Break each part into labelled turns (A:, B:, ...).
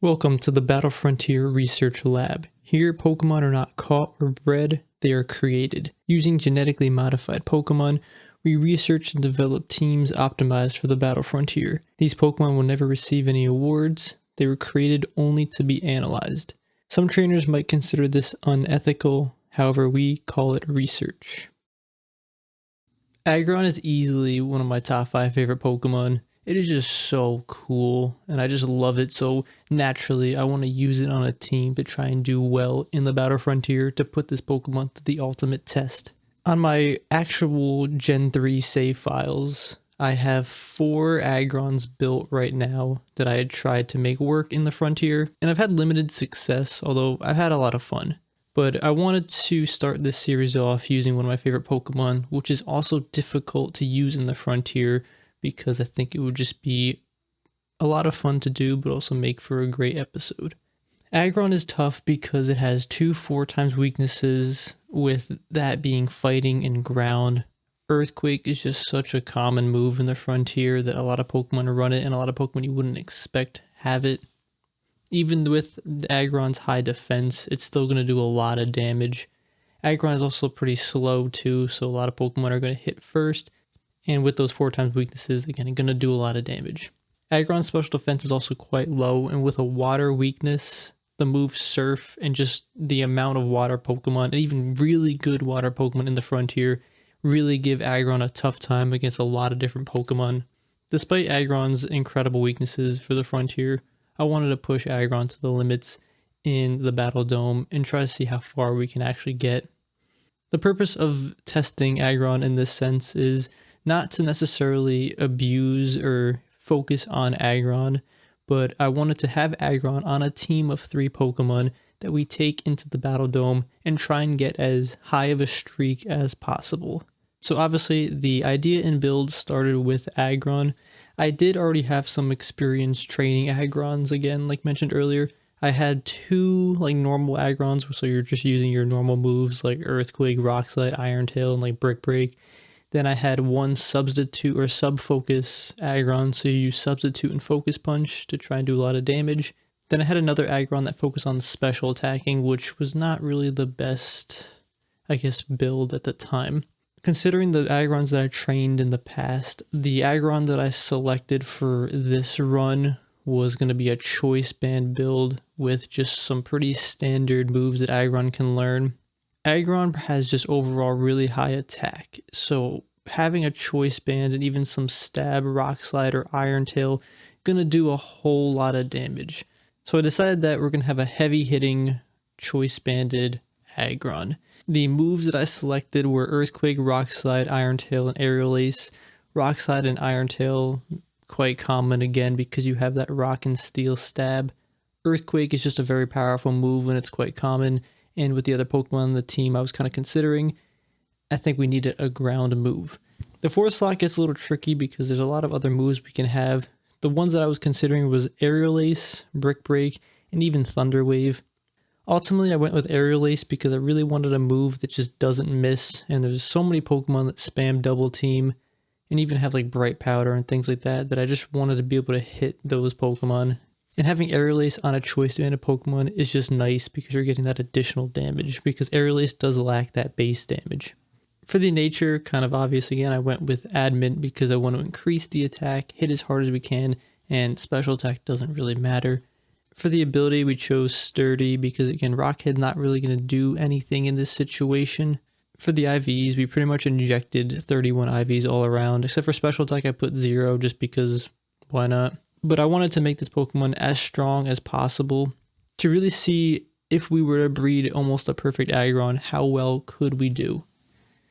A: Welcome to the Battle Frontier Research Lab. Here, Pokemon are not caught or bred, they are created. Using genetically modified Pokemon, we research and develop teams optimized for the Battle Frontier. These Pokemon will never receive any awards, they were created only to be analyzed. Some trainers might consider this unethical, however we call it research. Aggron is easily one of my top 5 favorite Pokemon. It is just so cool, and I just love it, so naturally I want to use it on a team to try and do well in the Battle Frontier to put this Pokemon to the ultimate test. On my actual Gen 3 save files, I have 4 Aggrons built right now that I had tried to make work in the Frontier, and I've had limited success, although I've had a lot of fun. But I wanted to start this series off using one of my favorite Pokemon, which is also difficult to use in the Frontier, because I think it would just be a lot of fun to do, but also make for a great episode. Aggron is tough because it has 2 4x weaknesses, with that being fighting and ground. Earthquake is just such a common move in the Frontier that a lot of Pokemon run it, and a lot of Pokemon you wouldn't expect have it. Even with Aggron's high defense, it's still going to do a lot of damage. Aggron is also pretty slow too, so a lot of Pokemon are going to hit first. And with those 4x weaknesses, again, it's going to do a lot of damage. Aggron's special defense is also quite low, and with a water weakness, the move Surf, and just the amount of water Pokemon, and even really good water Pokemon in the Frontier, really give Aggron a tough time against a lot of different Pokemon. Despite Aggron's incredible weaknesses for the Frontier, I wanted to push Aggron to the limits in the BattleDome and try to see how far we can actually get. The purpose of testing Aggron in this sense is not to necessarily abuse or focus on Aggron, but I wanted to have Aggron on a team of 3 Pokemon that we take into the BattleDome and try and get as high of a streak as possible. So obviously the idea and build started with Aggron. I did already have some experience training Aggrons, again, like mentioned earlier. I had 2 normal Aggrons, so you're just using your normal moves like Earthquake, Rock Slide, Iron Tail, and Brick Break. Then I had 1 substitute or sub-focus Aggron, so you use Substitute and Focus Punch to try and do a lot of damage. Then I had another Aggron that focused on special attacking, which was not really the best, build at the time. Considering the Aggrons that I trained in the past, the Aggron that I selected for this run was going to be a choice band build with just some pretty standard moves that Aggron can learn. Aggron has just overall really high attack, so having a choice band and even some stab, rock slide, or iron tail gonna do a whole lot of damage. So I decided that we're gonna have a heavy hitting choice banded Aggron. The moves that I selected were Earthquake, Rock Slide, Iron Tail, and Aerial Ace. Rock Slide and Iron Tail quite common again because you have that rock and steel stab. Earthquake is just a very powerful move and it's quite common. And with the other Pokemon on the team I was kind of considering, I think we needed a ground move. The 4th slot gets a little tricky because there's a lot of other moves we can have. The ones that I was considering was Aerial Ace, Brick Break, and even Thunder Wave. Ultimately, I went with Aerial Ace because I really wanted a move that just doesn't miss, and there's so many Pokemon that spam double team, and even have Bright Powder and things like that, that I just wanted to be able to hit those Pokemon. And having Aerial Ace on a choice banded Pokemon is just nice because you're getting that additional damage, because Aerial Ace does lack that base damage. For the nature, kind of obvious again, I went with Adamant because I want to increase the attack, hit as hard as we can, and special attack doesn't really matter. For the ability, we chose Sturdy because again, Rockhead not really going to do anything in this situation. For the IVs, we pretty much injected 31 IVs all around, except for special attack I put 0 just because why not? But I wanted to make this Pokemon as strong as possible to really see if we were to breed almost a perfect Aggron, how well could we do?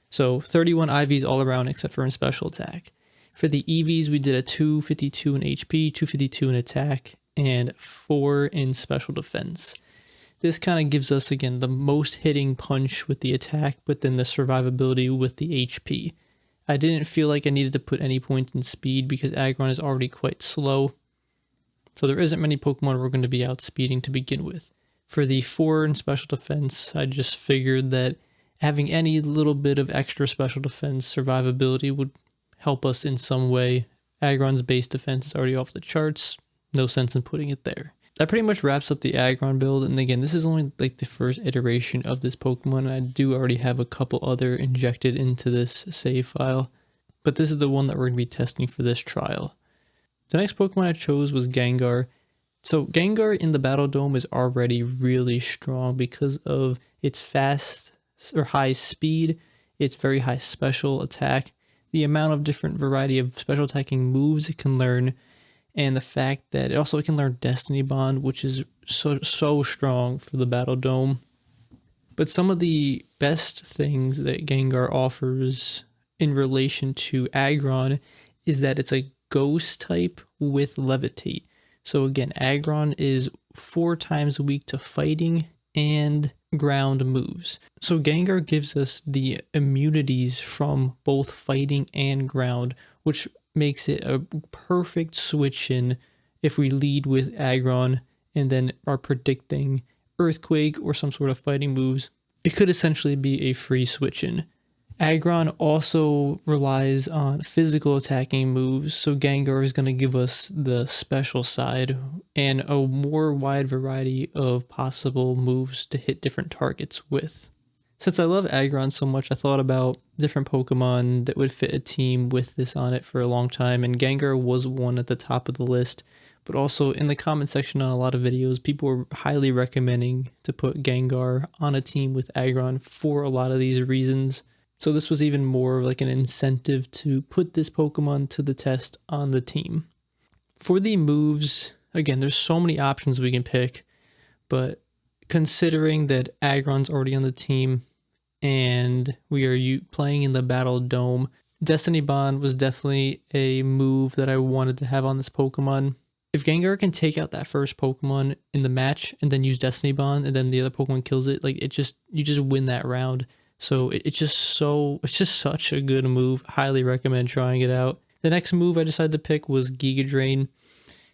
A: So 31 IVs all around except for in special attack. For the EVs, we did a 252 in HP, 252 in attack, and 4 in special defense. This kind of gives us, again, the most hitting punch with the attack, but then the survivability with the HP. I didn't feel like I needed to put any points in speed because Aggron is already quite slow. So there isn't many Pokemon we're going to be outspeeding to begin with. For the 4 in special defense, I just figured that having any little bit of extra special defense survivability would help us in some way. Aggron's base defense is already off the charts, no sense in putting it there. that pretty much wraps up the Aggron build. And again, this is only like the first iteration of this Pokemon. I do already have a couple other injected into this save file, but this is the one that we're going to be testing for this trial. The next Pokemon I chose was Gengar. So Gengar in the BattleDome is already really strong because of its fast or high speed, its very high special attack, the amount of different variety of special attacking moves it can learn, and the fact that it also can learn Destiny Bond, which is so strong for the BattleDome. But some of the best things that Gengar offers in relation to Aggron is that it's a ghost type with levitate. So again, Aggron is 4 times weak to fighting and ground moves. So Gengar gives us the immunities from both fighting and ground, which makes it a perfect switch in if we lead with Aggron and then are predicting Earthquake or some sort of fighting moves. It could essentially be a free switch in. Aggron also relies on physical attacking moves, so Gengar is going to give us the special side and a more wide variety of possible moves to hit different targets with. Since I love Aggron so much, I thought about different Pokemon that would fit a team with this on it for a long time, and Gengar was one at the top of the list. But also in the comment section on a lot of videos, people were highly recommending to put Gengar on a team with Aggron for a lot of these reasons. So this was even more like an incentive to put this Pokemon to the test on the team. For the moves, again, there's so many options we can pick, but considering that Aggron's already on the team and we are playing in the BattleDome, Destiny Bond was definitely a move that I wanted to have on this Pokemon. If Gengar can take out that first Pokemon in the match and then use Destiny Bond and then the other Pokemon kills it, like you just win that round. So it's just such a good move. Highly recommend trying it out. The next move I decided to pick was Giga Drain.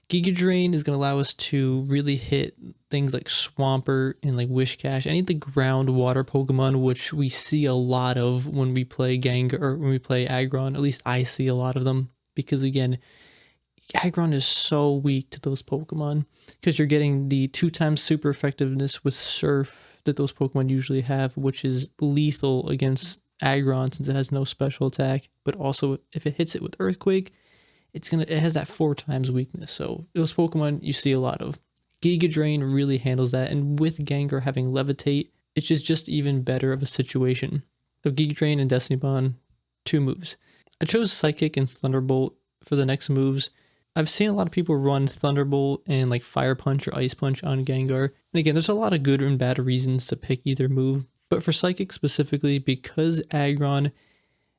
A: Giga Drain is going to allow us to really hit things like Swampert and like Wishcash, any of the groundwater Pokemon, which we see a lot of when we play Gengar or when we play Aggron. At least I see a lot of them because again, Aggron is so weak to those Pokemon because you're getting the 2x super effectiveness with Surf that those Pokemon usually have, which is lethal against Aggron since it has no special attack. But also, if it hits it with Earthquake, it has that 4x weakness. So those Pokemon you see a lot of. Giga Drain really handles that, and with Gengar having Levitate, it's just even better of a situation. So Giga Drain and Destiny Bond, 2 moves. I chose Psychic and Thunderbolt for the next moves. I've seen a lot of people run Thunderbolt and like Fire Punch or Ice Punch on Gengar. And again, there's a lot of good and bad reasons to pick either move. But for Psychic specifically, because Aggron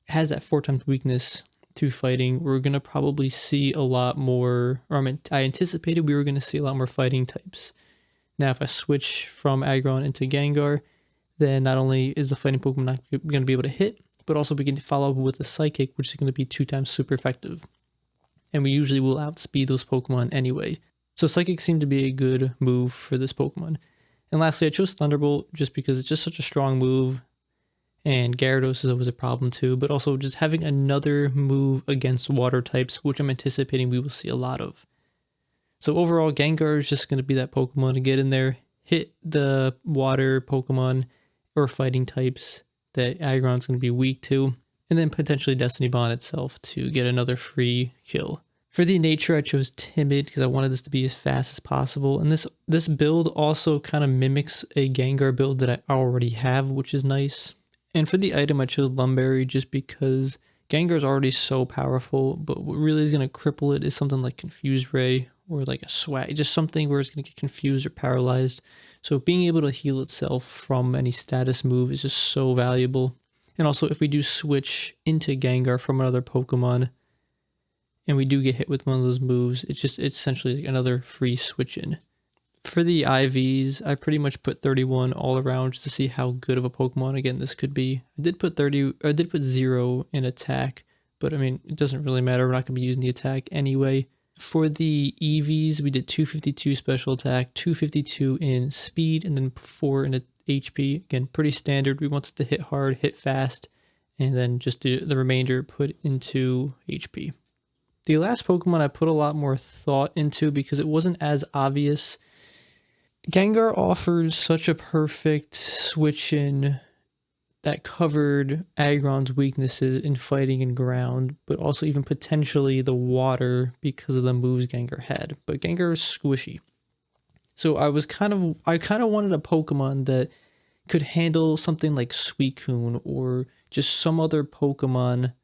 A: has that 4x weakness to fighting, we're going to probably see a lot more, or I anticipated we were going to see a lot more fighting types. Now, if I switch from Aggron into Gengar, then not only is the fighting Pokemon not going to be able to hit, but also we can follow up with the Psychic, which is going to be 2x super effective. And we usually will outspeed those Pokemon anyway. So Psychic seemed to be a good move for this Pokemon. And lastly, I chose Thunderbolt just because it's just such a strong move. And Gyarados is always a problem too, but also just having another move against water types, which I'm anticipating we will see a lot of. So overall, Gengar is just going to be that Pokemon to get in there, hit the water Pokemon or fighting types that Aggron's going to be weak to, and then potentially Destiny Bond itself to get another free kill. For the nature, I chose Timid because I wanted this to be as fast as possible, and this build also kind of mimics a Gengar build that I already have, which is nice. And for the item, I chose Lumberry just because Gengar is already so powerful, but what really is going to cripple it is something like Confuse Ray or like a Swag, just something where it's going to get confused or paralyzed. So being able to heal itself from any status move is just so valuable. And also, if we do switch into Gengar from another Pokemon, and we do get hit with one of those moves, it's essentially like another free switch in. For the IVs, I pretty much put 31 all around just to see how good of a Pokemon again this could be. I did put 0 in attack, but I mean it doesn't really matter. We're not going to be using the attack anyway. For the EVs, we did 252 special attack, 252 in speed, and then 4 in HP. Again, pretty standard. We want it to hit hard, hit fast, and then just do the remainder put into HP. The last Pokemon I put a lot more thought into because it wasn't as obvious Gengar offers such a perfect switch in that covered Aggron's weaknesses in fighting and ground, but also even potentially the water because of the moves Gengar had. But Gengar is squishy. So I kind of wanted a Pokemon that could handle something like Suicune or just some other Pokemon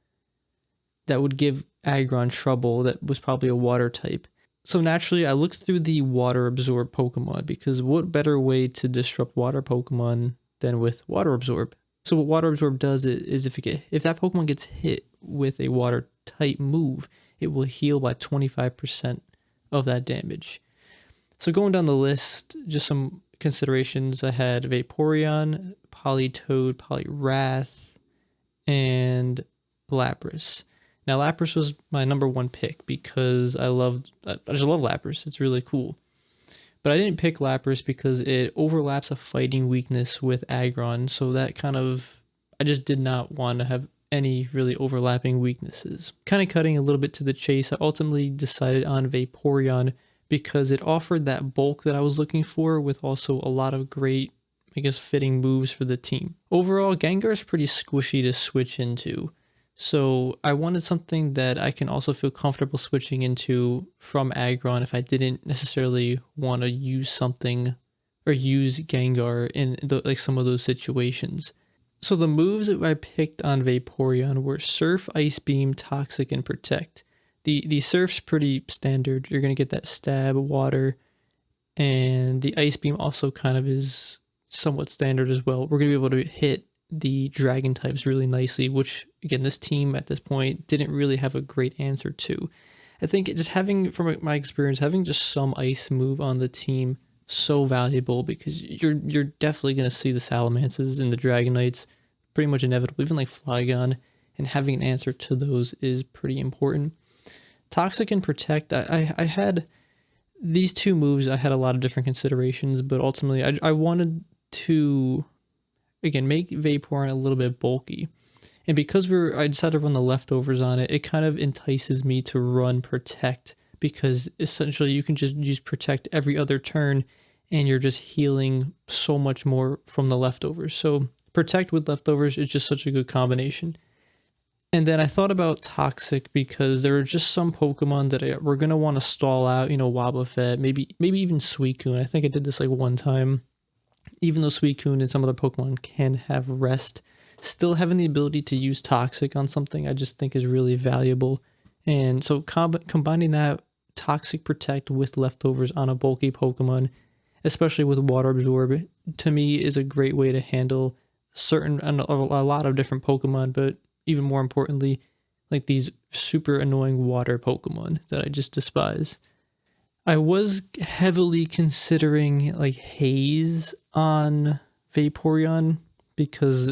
A: that would give Aggron trouble that was probably a water type. So naturally, I looked through the water absorb Pokemon because what better way to disrupt water Pokemon than with water absorb? So what water absorb does is if that Pokemon gets hit with a water type move, it will heal by 25% of that damage. So going down the list, just some considerations. I had Vaporeon, Politoed, Poliwrath, and Lapras. Now Lapras was my number one pick because I just love Lapras. It's really cool. But I didn't pick Lapras because it overlaps a fighting weakness with Aggron, so that I just did not want to have any really overlapping weaknesses. Kind of cutting a little bit to the chase, I ultimately decided on Vaporeon because it offered that bulk that I was looking for with also a lot of great, I guess, fitting moves for the team. Overall, Gengar is pretty squishy to switch into. So I wanted something that I can also feel comfortable switching into from Aggron if I didn't necessarily want to use something or use Gengar in like some of those situations. So the moves that I picked on Vaporeon were Surf, Ice Beam, Toxic, and Protect. The Surf's pretty standard. You're going to get that Stab, Water, and the Ice Beam also kind of is somewhat standard as well. We're going to be able to hit the dragon types really nicely, which again, this team at this point didn't really have a great answer to. I think just having, from my experience, having just some ice move on the team so valuable because you're definitely going to see the Salamances and the Dragonites pretty much inevitable, even like Flygon, and having an answer to those is pretty important. Toxic and Protect, I had these two moves, I had a lot of different considerations, but ultimately I wanted to, again, make Vaporeon a little bit bulky. And because I decided to run the leftovers on it, it kind of entices me to run Protect because essentially you can just use Protect every other turn and you're just healing so much more from the leftovers. So Protect with leftovers is just such a good combination. And then I thought about Toxic because there are just some Pokemon that we're going to want to stall out, Wobbuffet, maybe even Suicune. I think I did this like one time. Even though Suicune and some other Pokemon can have rest, still having the ability to use Toxic on something I just think is really valuable. And so combining that Toxic Protect with leftovers on a bulky Pokemon, especially with Water Absorb, to me is a great way to handle a lot of different Pokemon, but even more importantly, like these super annoying water Pokemon that I just despise. I was heavily considering like Haze on Vaporeon because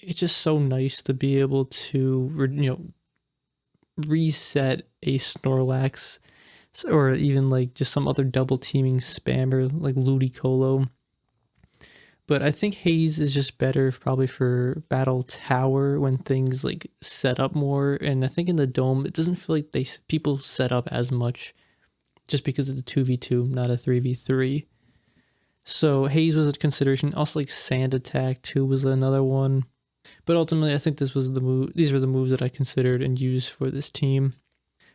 A: it's just so nice to be able to, reset a Snorlax or even like just some other double teaming spammer like Ludicolo. But I think Haze is just better probably for Battle Tower when things like set up more. And I think in the Dome, it doesn't feel like people set up as much just because it's a 2v2, not a 3v3. So Haze was a consideration. Also like Sand Attack too was another one. But ultimately, I think these were the moves that I considered and used for this team.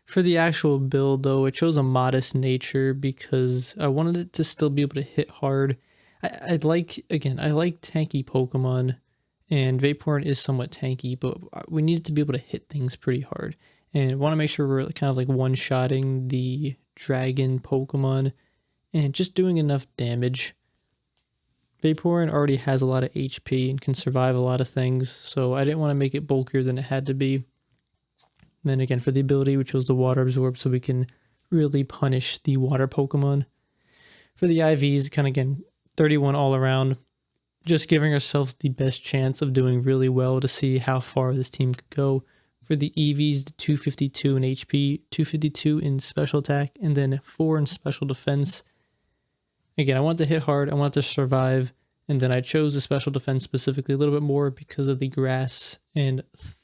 A: For the actual build though, I chose a modest nature because I wanted it to still be able to hit hard. I like tanky Pokemon, and Vaporeon is somewhat tanky, but we need it to be able to hit things pretty hard. And want to make sure we're kind of like one-shotting the dragon Pokemon and just doing enough damage. Vaporeon already has a lot of HP and can survive a lot of things, so I didn't want to make it bulkier than it had to be. Then again, for the ability, we chose the Water Absorb so we can really punish the water Pokemon. For the IVs, kind of again, 31 all around, just giving ourselves the best chance of doing really well to see how far this team could go. For the EVs, 252 in HP, 252 in special attack, and then 4 in special defense. Again, I want to hit hard, I want to survive, and then I chose the special defense specifically a little bit more because of the grass and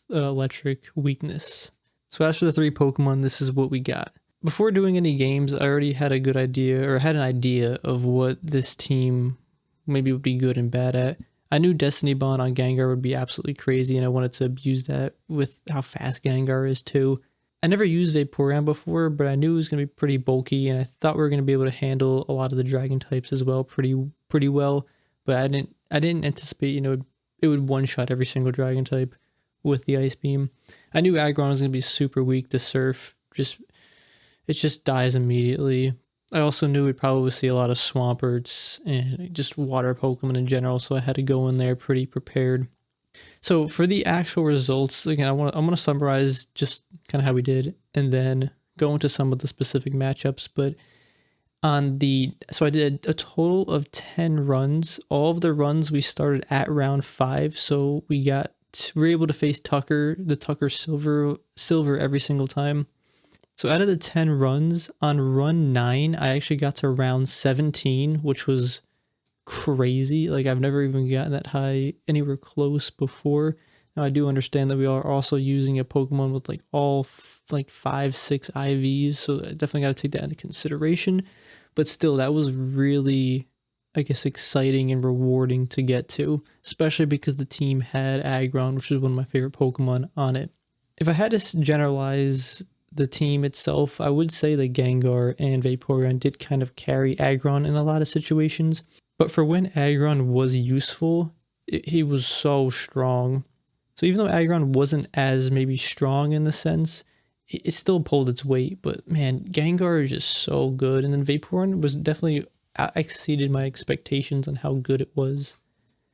A: electric weakness. So as for the 3 Pokemon, this is what we got. before doing any games, I already had a good idea, or had an idea of what this team maybe would be good and bad at. I knew Destiny Bond on Gengar would be absolutely crazy, and I wanted to abuse that with how fast Gengar is too. I never used Vaporeon before, but I knew it was going to be pretty bulky, and I thought we were going to be able to handle a lot of the dragon types as well pretty well. But I didn't anticipate, it would one-shot every single dragon type with the Ice Beam. I knew Aggron was going to be super weak to Surf. It just dies immediately. I also knew we'd probably see a lot of Swamperts and just water Pokemon in general, so I had to go in there pretty prepared. So for the actual results, again, I'm gonna summarize just kind of how we did, and then go into some of the specific matchups. But so I did a total of 10 runs. All of the runs we started at round 5, so we were able to face the Tucker Silver every single time. So out of the 10 runs, on run 9, I actually got to round 17, which was crazy. Like, I've never even gotten that high anywhere close before. Now, I do understand that we are also using a Pokemon with like all 5-6 IVs, so I definitely got to take that into consideration. But still, that was really, I guess, exciting and rewarding to get to, especially because the team had Aggron, which is one of my favorite Pokemon on it. If I had to generalize the team itself, I would say that Gengar and Vaporeon did kind of carry Aggron in a lot of situations. But for when Aggron was useful, he was so strong. So even though Aggron wasn't as maybe strong in the sense, it still pulled its weight. But man, Gengar is just so good. And then Vaporeon was definitely exceeded my expectations on how good it was.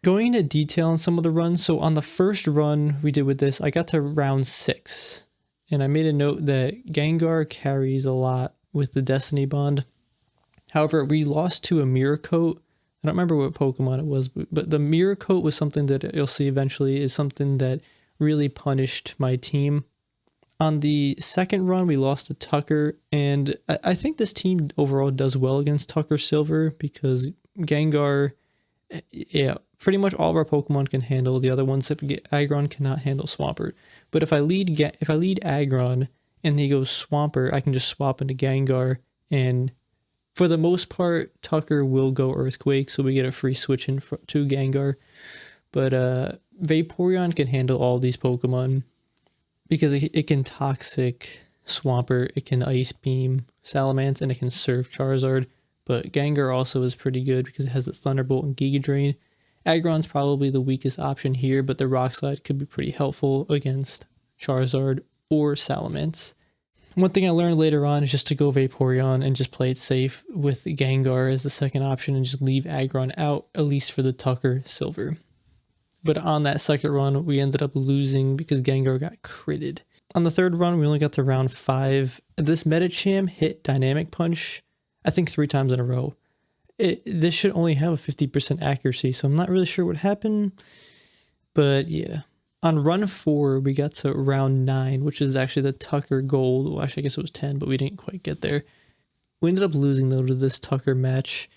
A: Going into detail on some of the runs, so on the first run we did with this, I got to round 6. And I made a note that Gengar carries a lot with the Destiny Bond. However, we lost to a Mirror Coat. I don't remember what Pokemon it was, but the Mirror Coat was something that you'll see eventually is something that really punished my team. On the second run, we lost to Tucker, and I think this team overall does well against Tucker Silver because Gengar, yeah, pretty much all of our Pokemon can handle. The other ones that we get, Aggron cannot handle Swampert. But if I lead Aggron and he goes Swampert, I can just swap into Gengar, and for the most part, Tucker will go Earthquake, so we get a free switch in to Gengar. But Vaporeon can handle all these Pokemon because it can Toxic Swampert, it can Ice Beam Salamence, and it can Surf Charizard. But Gengar also is pretty good because it has the Thunderbolt and Giga Drain. Aggron's probably the weakest option here, but the Rock Slide could be pretty helpful against Charizard or Salamence. One thing I learned later on is just to go Vaporeon and just play it safe with Gengar as the second option and just leave Aggron out, at least for the Tucker Silver. But on that second run, we ended up losing because Gengar got critted. On the third run, we only got to round 5. This Medicham hit Dynamic Punch, I think 3 times in a row. This should only have a 50% accuracy, so I'm not really sure what happened. But yeah. On run 4, we got to round 9, which is actually the Tucker Gold. Well, actually, I guess it was 10, but we didn't quite get there. We ended up losing, though, to this Tucker match.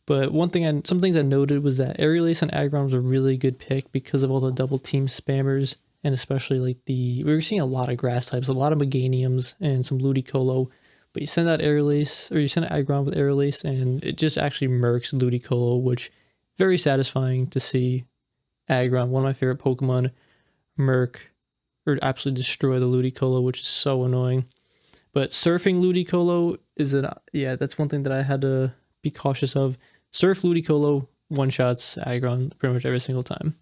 A: But some things I noted was that Aerial Ace on Aggron was a really good pick because of all the double team spammers, and especially we were seeing a lot of grass types, a lot of Meganiums, and some Ludicolo. But you send out Aerial Ace, or you send out Aggron with Aerial Ace, and it just actually murks Ludicolo, which very satisfying to see Aggron, one of my favorite Pokemon, murk or absolutely destroy the Ludicolo, which is so annoying. But surfing Ludicolo that's one thing that I had to be cautious of. Surf Ludicolo one-shots Aggron pretty much every single time.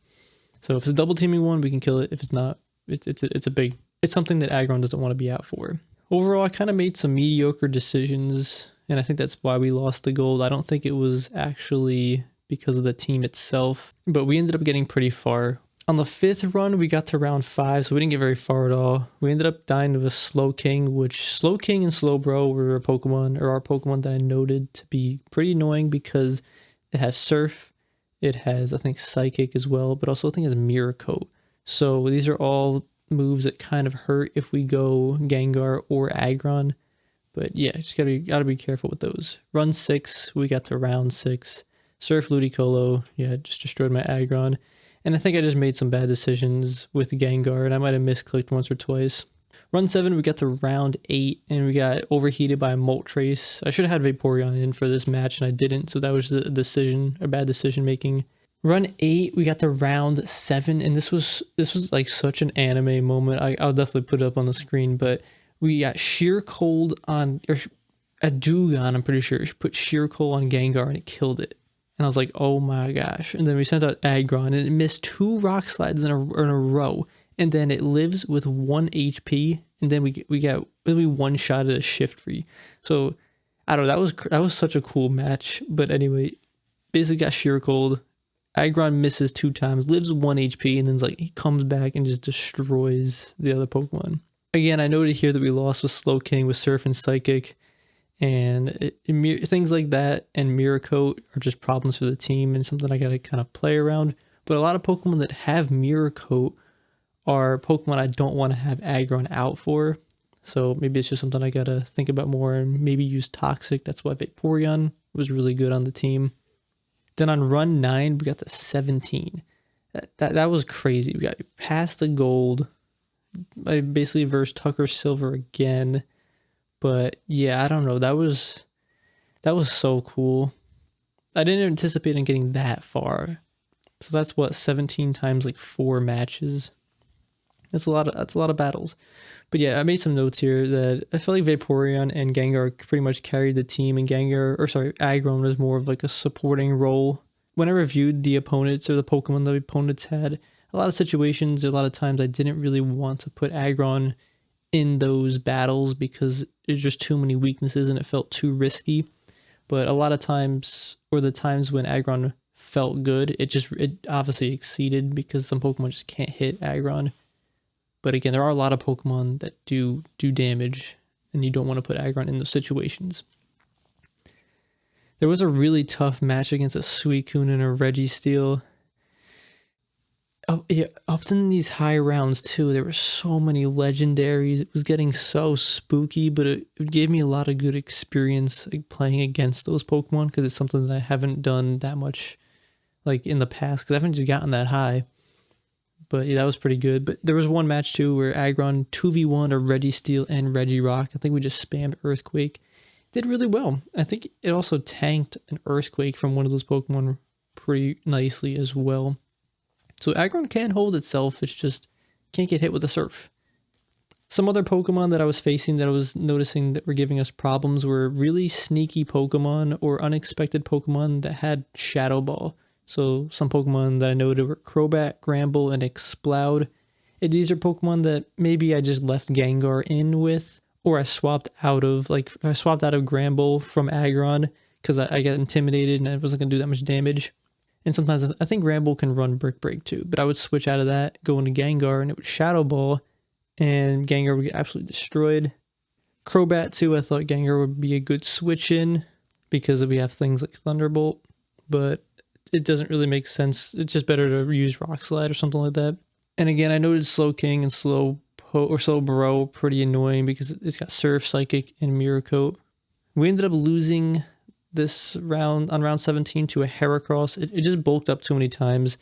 A: So if it's a double teaming one, we can kill it. If it's not, it's something that Aggron doesn't want to be out for. Overall, I kind of made some mediocre decisions, and I think that's why we lost the gold. I don't think it was actually because of the team itself, but we ended up getting pretty far. On the 5th run, we got to round 5, so we didn't get very far at all. We ended up dying to a Slowking, which Slowking and Slowbro were our Pokemon that I noted to be pretty annoying because it has Surf, it has, I think, Psychic as well, but also I think it has Mirror Coat. So these are all moves that kind of hurt if we go Gengar or Aggron. But yeah, just gotta be careful with those. Run 6, we got to round 6. Surf Ludicolo, yeah, just destroyed my Aggron. And I think I just made some bad decisions with Gengar, and I might have misclicked once or twice. Run 7, we got to round 8, and we got overheated by a Moltres. I should have had Vaporeon in for this match, and I didn't, so that was a bad decision making. Run 8, we got to round 7, and this was like such an anime moment. I'll definitely put it up on the screen, but we got Sheer Cold on, or a Dugon, I'm pretty sure, put Sheer Cold on Gengar, and it killed it. And I was like, oh my gosh. And then we sent out Aggron, and it missed 2 rock slides in a row. And then it lives with 1 HP, and then we got really one shot at a shift free. So I don't know, that was such a cool match. But anyway, basically got Sheer Cold. Aggron misses 2 times, lives 1 HP, and then like he comes back and just destroys the other Pokemon. Again, I noted here that we lost with Slowking, with Surf and Psychic, and things like that and Mirror Coat are just problems for the team and something I gotta kind of play around. But a lot of Pokemon that have Mirror Coat are Pokemon I don't want to have Aggron out for. So maybe it's just something I gotta think about more and maybe use Toxic. That's why Vaporeon was really good on the team. Then on run 9, we got the 17. That was crazy. We got past the gold. I basically versed Tucker Silver again. But yeah, I don't know. That was so cool. I didn't anticipate on getting that far. So that's what, 17 times like 4 matches. That's a lot of battles. But yeah, I made some notes here that I feel like Vaporeon and Gengar pretty much carried the team, and Aggron was more of like a supporting role. When I reviewed the opponents or the Pokemon the opponents had, a lot of situations, a lot of times I didn't really want to put Aggron in those battles because there's just too many weaknesses and it felt too risky. But a lot of times, or the times when Aggron felt good, it obviously exceeded because some Pokemon just can't hit Aggron. But again, there are a lot of Pokemon that do damage, and you don't want to put Aggron in those situations. There was a really tough match against a Suicune and a Registeel. Oh yeah, up in these high rounds too, there were so many legendaries. It was getting so spooky, but it gave me a lot of good experience like playing against those Pokemon because it's something that I haven't done that much like in the past because I haven't just gotten that high. But yeah, that was pretty good. But there was one match too where Aggron 2v1 a Registeel and Regirock. I think we just spammed Earthquake. Did really well. I think it also tanked an Earthquake from one of those Pokemon pretty nicely as well. So Aggron can hold itself, it's just can't get hit with a Surf. Some other Pokemon that I was facing that I was noticing that were giving us problems were really sneaky Pokemon or unexpected Pokemon that had Shadow Ball. So some Pokemon that I noted were Crobat, Gramble, and Exploud. And these are Pokemon that maybe I just left Gengar in with, or I swapped out of Gramble from Aggron because I got intimidated and I wasn't going to do that much damage. And sometimes I think Gramble can run Brick Break too, but I would switch out of that, go into Gengar, and it would Shadow Ball, and Gengar would get absolutely destroyed. Crobat too, I thought Gengar would be a good switch in because we have things like Thunderbolt, but it doesn't really make sense. It's just better to use Rock Slide or something like that. And again, I noted Slowking and Slowbro pretty annoying because it's got Surf, Psychic, and Mirror Coat. We ended up losing this round on round 17 to a Heracross. It just bulked up too many times,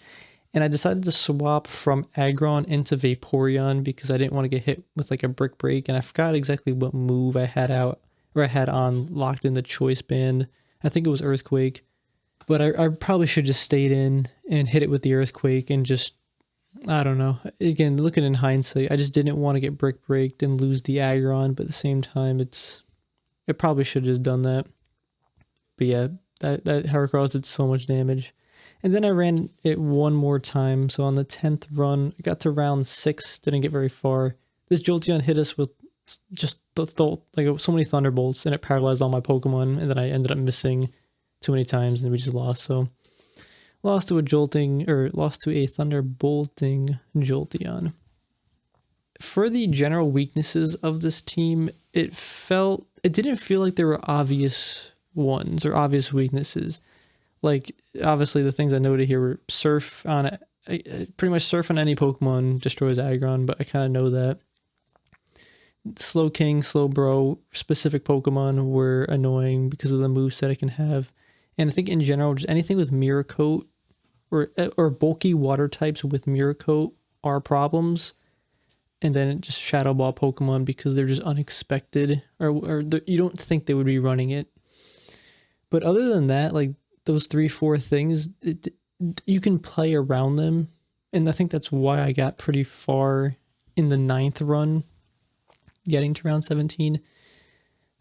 A: and I decided to swap from Aggron into Vaporeon because I didn't want to get hit with like a Brick Break, and I forgot exactly what move I had on locked in the choice band. I think it was Earthquake, but I probably should just stayed in and hit it with the Earthquake and just, I don't know. Again, looking in hindsight, I just didn't want to get Brick Breaked and lose the Aggron, but at the same time, it probably should have just done that. But yeah, that Heracross did so much damage. And then I ran it one more time. So on the 10th run, I got to round 6, didn't get very far. This Jolteon hit us with just so many Thunderbolts, and it paralyzed all my Pokemon, and then I ended up missing too many times, and we just lost. So lost to a Thunderbolting Jolteon. For the general weaknesses of this team, it didn't feel like there were obvious ones or obvious weaknesses. Like obviously the things I noted here were Surf on it. Pretty much Surf on any Pokemon destroys Aggron, but I kind of know that. Slowking, Slowbro, specific Pokemon were annoying because of the moveset it can have. And I think in general, just anything with Mirror Coat or bulky water types with Mirror Coat are problems. and then just Shadow Ball Pokemon because they're just unexpected, or you don't think they would be running it. But other than that, like those 3-4 things, you can play around them, and I think that's why I got pretty far in the 9th run, getting to round 17.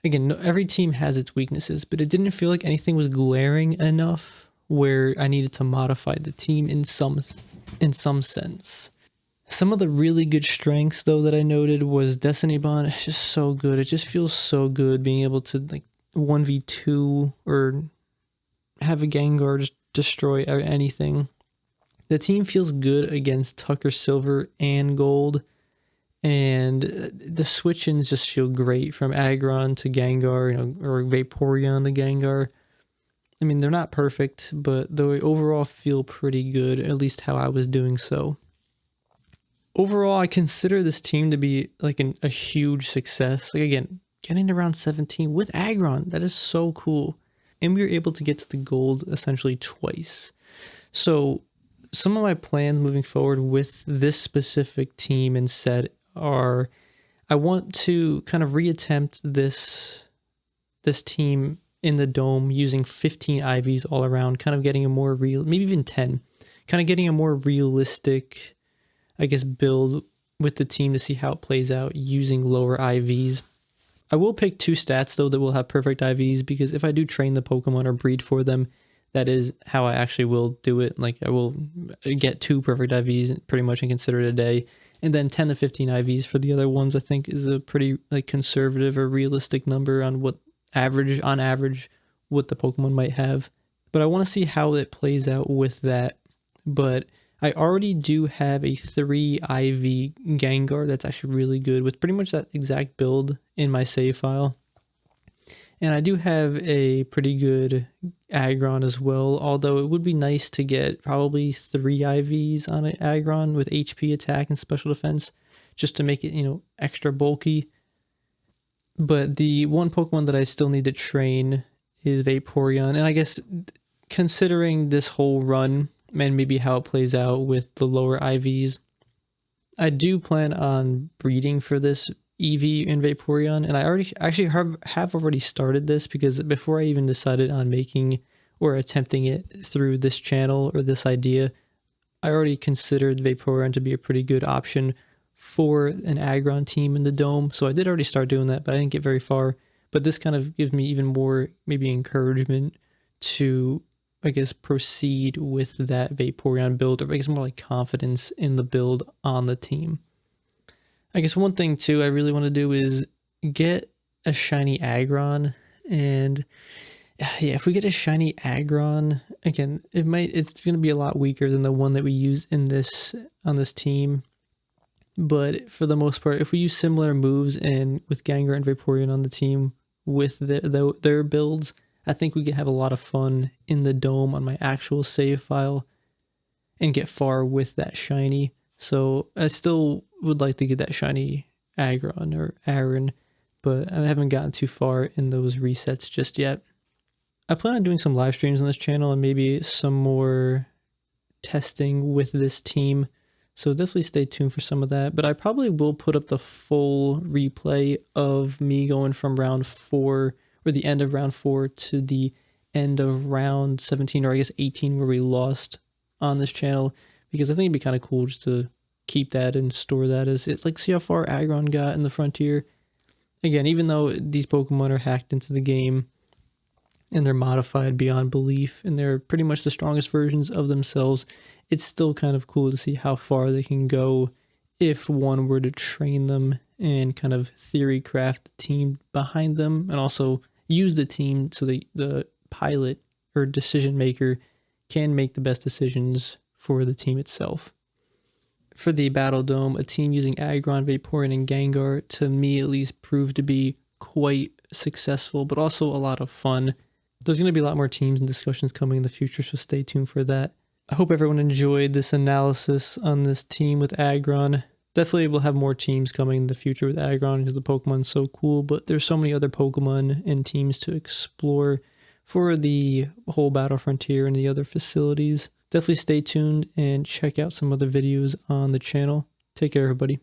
A: Again, every team has its weaknesses, but it didn't feel like anything was glaring enough where I needed to modify the team in some sense. Some of the really good strengths, though, that I noted was Destiny Bond. It's just so good. It just feels so good being able to like 1v2 or have a Gengar just destroy anything. The team feels good against Tucker Silver and Gold, and the switch-ins just feel great from Aggron to Gengar, or Vaporeon to Gengar. I mean, they're not perfect, but they overall feel pretty good, at least how I was doing so. Overall, I consider this team to be like a huge success. Like, again, getting to round 17 with Aggron, that is so cool. And we were able to get to the gold essentially twice. So some of my plans moving forward with this specific team and set are, I want to kind of reattempt this team in the dome using 15 IVs all around, kind of getting a more real, maybe even 10, kind of getting a more realistic, I guess, build with the team to see how it plays out using lower IVs. I will pick 2 stats though that will have perfect IVs, because if I do train the Pokemon or breed for them, that is how I actually will do it. Like, I will get 2 perfect IVs pretty much and consider it a day. And then 10 to 15 IVs for the other ones, I think, is a pretty like conservative or realistic number on what on average what the Pokemon might have. But I want to see how it plays out with that. But I already do have a 3 IV Gengar that's actually really good with pretty much that exact build in my save file. And I do have a pretty good Aggron as well, although it would be nice to get probably 3 IVs on an Aggron with HP, attack, and special defense, just to make it, extra bulky. But the one Pokemon that I still need to train is Vaporeon, and I guess considering this whole run and maybe how it plays out with the lower IVs, I do plan on breeding for this Eevee and Vaporeon, and I actually have already started this, because before I even decided on making or attempting it through this channel or this idea, I already considered Vaporeon to be a pretty good option for an Aggron team in the dome. So I did already start doing that, but I didn't get very far. But this kind of gives me even more maybe encouragement to, I guess, proceed with that Vaporeon build, or I guess more like confidence in the build on the team. I guess one thing too I really want to do is get a shiny Aggron, and yeah, if we get a shiny Aggron, again, it's going to be a lot weaker than the one that we use on this team. But for the most part, if we use similar moves and with Gengar and Vaporeon on the team with their builds, I think we can have a lot of fun in the dome on my actual save file and get far with that shiny. So I still would like to get that shiny Aggron or Aggron, but I haven't gotten too far in those resets just yet. I plan on doing some live streams on this channel and maybe some more testing with this team, so definitely stay tuned for some of that. But I probably will put up the full replay of me going from round 4, or the end of round 4, to the end of round 17, or I guess 18, where we lost on this channel, because I think it'd be kind of cool just to keep that and store that, as it's like, see how far Aggron got in the frontier. Again, even though these Pokemon are hacked into the game and they're modified beyond belief and they're pretty much the strongest versions of themselves, it's still kind of cool to see how far they can go if one were to train them and kind of theory craft the team behind them, and also use the team so the pilot or decision maker can make the best decisions for the team itself. For the BattleDome, a team using Aggron, Vaporeon, and Gengar, to me at least, proved to be quite successful, but also a lot of fun. There's going to be a lot more teams and discussions coming in the future, so stay tuned for that. I hope everyone enjoyed this analysis on this team with Aggron. Definitely we'll have more teams coming in the future with Aggron because the Pokemon's so cool, but there's so many other Pokemon and teams to explore for the whole Battle Frontier and the other facilities. Definitely stay tuned and check out some other videos on the channel. Take care, everybody.